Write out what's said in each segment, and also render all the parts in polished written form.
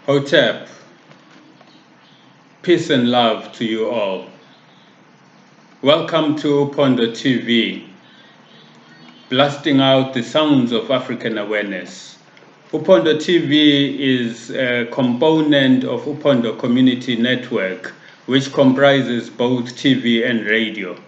Hotep, peace and love to you all. Welcome to Uphondo TV, blasting out the sounds of African awareness. Uphondo TV is a component of Uphondo Community Network, which comprises both TV and radio.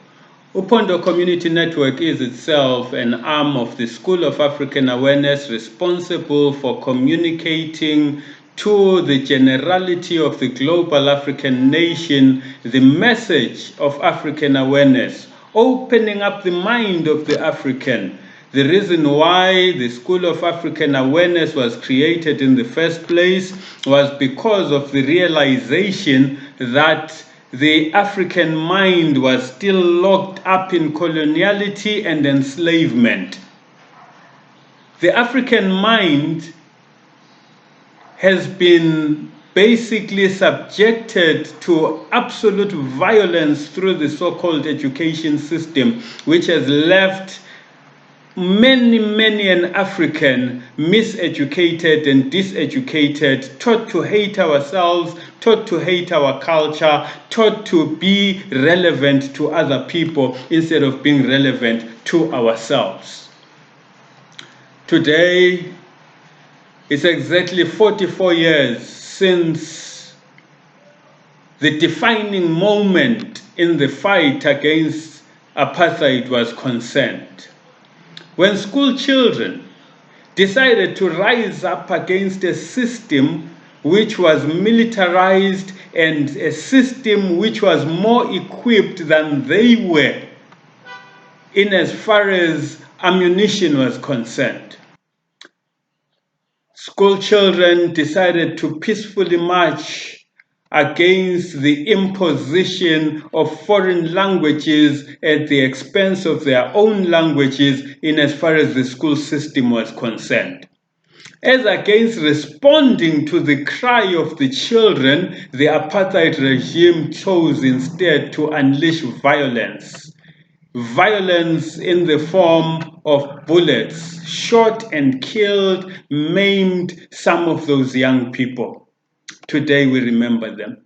Uphondo Community Network is itself an arm of the School of African Awareness responsible for communicating to the generality of the Global Afrikan Nation the message of African awareness, opening up the mind of the African. The reason why the School of African Awareness was created in the first place was because of the realization that the African mind was still locked up in coloniality and enslavement. The African mind has been basically subjected to absolute violence through the so-called education system, which has left many an African miseducated and diseducated, taught to hate ourselves, taught to hate our culture, taught to be relevant to other people instead of being relevant to ourselves. Today, it's exactly 44 years since the defining moment in the fight against apartheid was concerned. When school children decided to rise up against a system which was militarized and a system which was more equipped than they were in as far as ammunition was concerned. School children decided to peacefully march against the imposition of foreign languages at the expense of their own languages in as far as the school system was concerned. As against responding to the cry of the children, the apartheid regime chose instead to unleash violence. Violence in the form of bullets, shot and killed, maimed some of those young people. Today we remember them.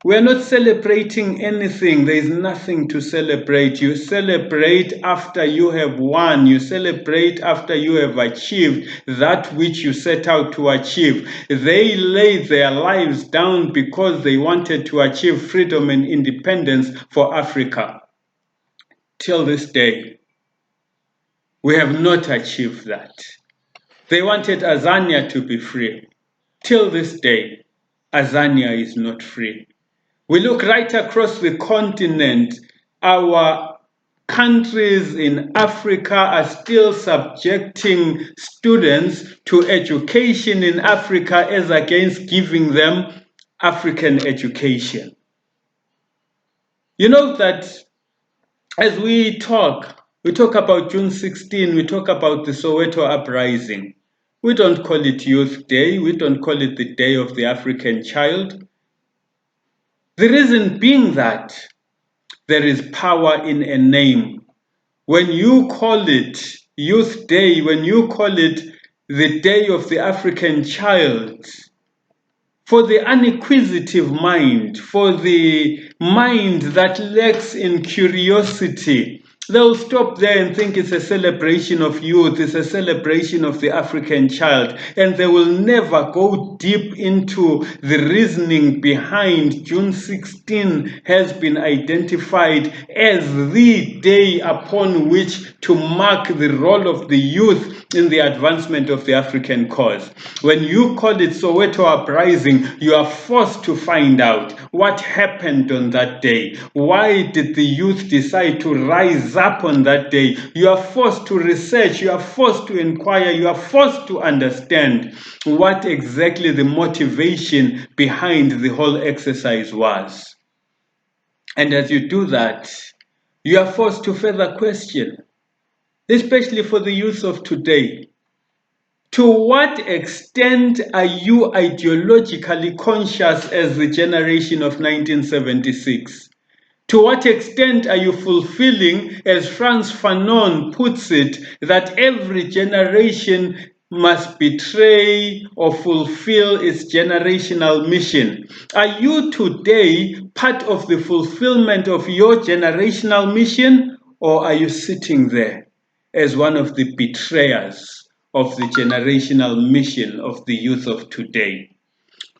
We're not celebrating anything. There is nothing to celebrate. You celebrate after you have won. You celebrate after you have achieved that which you set out to achieve. They laid their lives down because they wanted to achieve freedom and independence for Africa. Till this day, we have not achieved that. They wanted Azania to be free. Till this day, Azania is not free. We look right across the continent. Our countries in Africa are still subjecting students to education in Africa as against giving them African education. You know that as we talk about June 16, we talk about the Soweto uprising. We don't call it Youth Day. We don't call it the Day of the African Child. The reason being that there is power in a name. When you call it Youth Day, when you call it the Day of the African Child, for the unacquisitive mind, for the mind that lacks in curiosity, they'll stop there and think it's a celebration of youth, it's a celebration of the African child, and they will never go deep into the reasoning behind June 16 has been identified as the day upon which to mark the role of the youth in the advancement of the African cause. When you call it Soweto uprising, you are forced to find out what happened on that day. Why did the youth decide to rise up on that day? You are forced to research, you are forced to inquire, you are forced to understand what exactly the motivation behind the whole exercise was. And as you do that, you are forced to further question, especially for the youth of today. To what extent are you ideologically conscious as the generation of 1976? To what extent are you fulfilling, as Frantz Fanon puts it, that every generation must betray or fulfill its generational mission. Are you today part of the fulfillment of your generational mission, or are you sitting there as one of the betrayers of the generational mission of the youth of today?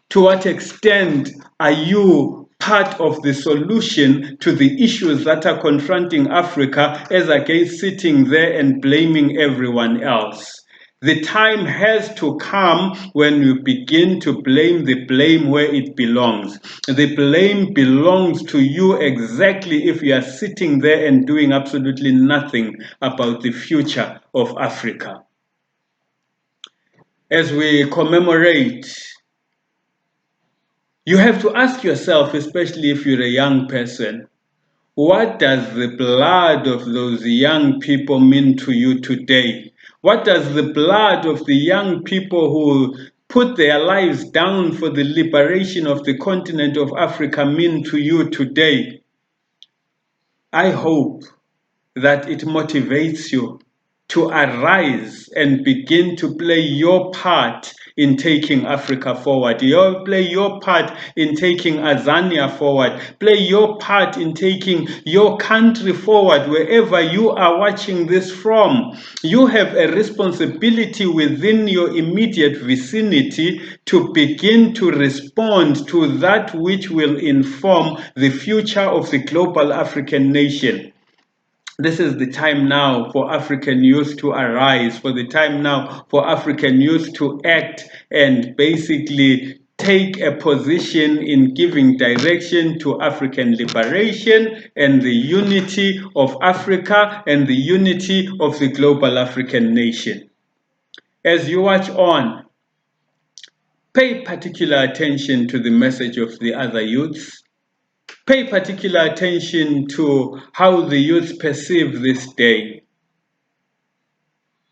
To what extent are you part of the solution to the issues that are confronting Africa, as against sitting there and blaming everyone else? The time has to come when you begin to blame the blame where it belongs. The blame belongs to you exactly if you are sitting there and doing absolutely nothing about the future of Africa. As we commemorate, you have to ask yourself, especially if you're a young person, what does the blood of those young people mean to you today? What does the blood of the young people who put their lives down for the liberation of the continent of Africa mean to you today? I hope that it motivates you to arise and begin to play your part in taking Africa forward. You play your part in taking Azania forward. Play your part in taking your country forward wherever you are watching this from. You have a responsibility within your immediate vicinity to begin to respond to that which will inform the future of the global African nation. This is the time now for African youth to arise, for the time now for African youth to act and basically take a position in giving direction to African liberation and the unity of Africa and the unity of the global African nation. As you watch on, pay particular attention to the message of the other youths. Pay particular attention to how the youth perceive this day.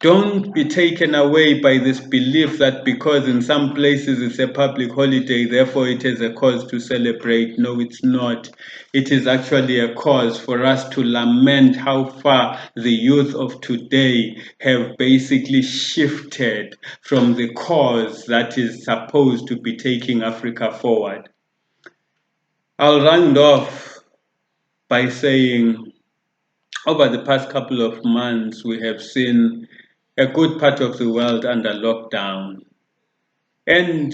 Don't be taken away by this belief that because in some places it's a public holiday, therefore it is a cause to celebrate. No, it's not. It is actually a cause for us to lament how far the youth of today have basically shifted from the cause that is supposed to be taking Africa forward. I'll round off by saying, over the past couple of months, we have seen a good part of the world under lockdown. And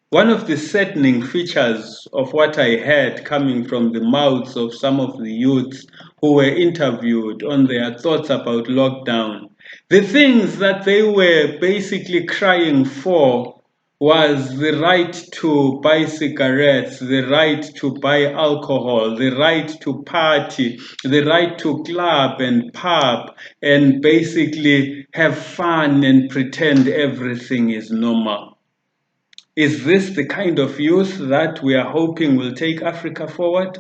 one of the saddening features of what I heard coming from the mouths of some of the youths who were interviewed on their thoughts about lockdown, the things that they were basically crying for was the right to buy cigarettes, the right to buy alcohol, the right to party, the right to club and pub, and basically have fun and pretend everything is normal. Is this the kind of youth that we are hoping will take Africa forward?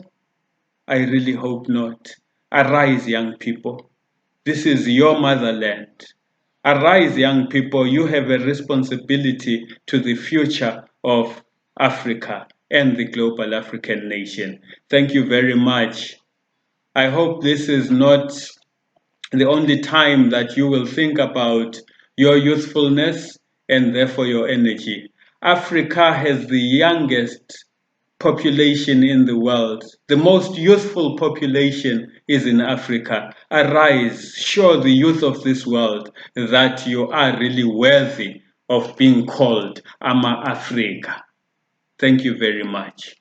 I really hope not. Arise, young people. This is your motherland. Arise, young people. You have a responsibility to the future of Africa and the global African nation. Thank you very much. I hope this is not the only time that you will think about your youthfulness and therefore your energy. Africa has the youngest population in the world. The most youthful population is in Africa. Arise, show the youth of this world that you are really worthy of being called Ama Afrika. Thank you very much.